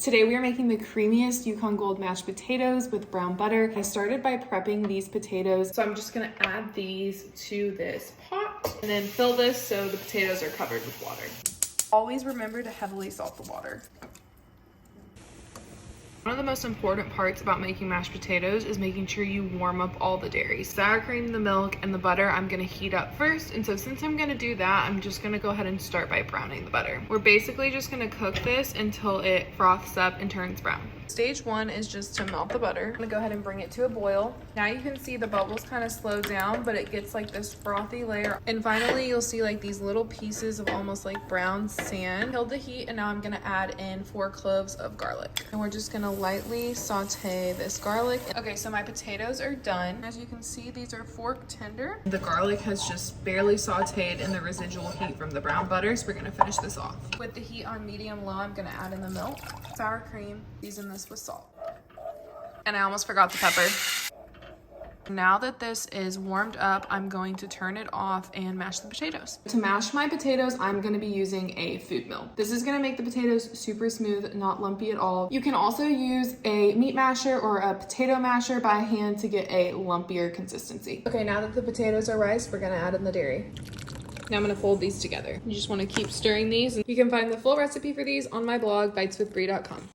Today we are making the creamiest Yukon Gold mashed potatoes with brown butter. I started by prepping these potatoes. So I'm just gonna add these to this pot and then fill this so the potatoes are covered with water. Always remember to heavily salt the water. One of the most important parts about making mashed potatoes is making sure you warm up all the dairy. Sour cream, the milk, and the butter I'm gonna heat up first. And so since I'm gonna do that, I'm just gonna go ahead and start by browning the butter. We're basically just gonna cook this until it froths up and turns brown. Stage one is just to melt the butter. I'm gonna go ahead and bring it to a boil. Now you can see the bubbles kind of slow down, but it gets like this frothy layer. And finally, you'll see like these little pieces of almost like brown sand. Killed the heat, and now I'm gonna add in 4 cloves of garlic. And we're just gonna lightly saute this garlic. Okay, so my potatoes are done. As you can see, these are fork tender. The garlic has just barely sauteed in the residual heat from the brown butter, so we're gonna finish this off. With the heat on medium low, I'm gonna add in the milk, sour cream, season this with salt. And I almost forgot the pepper. Now that this is warmed up, I'm going to turn it off and mash the potatoes. To mash my potatoes, I'm gonna be using a food mill. This is gonna make the potatoes super smooth, not lumpy at all. You can also use a meat masher or a potato masher by hand to get a lumpier consistency. Okay, now that the potatoes are rice, we're gonna add in the dairy. Now I'm gonna fold these together. You just wanna keep stirring these. You can find the full recipe for these on my blog, biteswithbrie.com.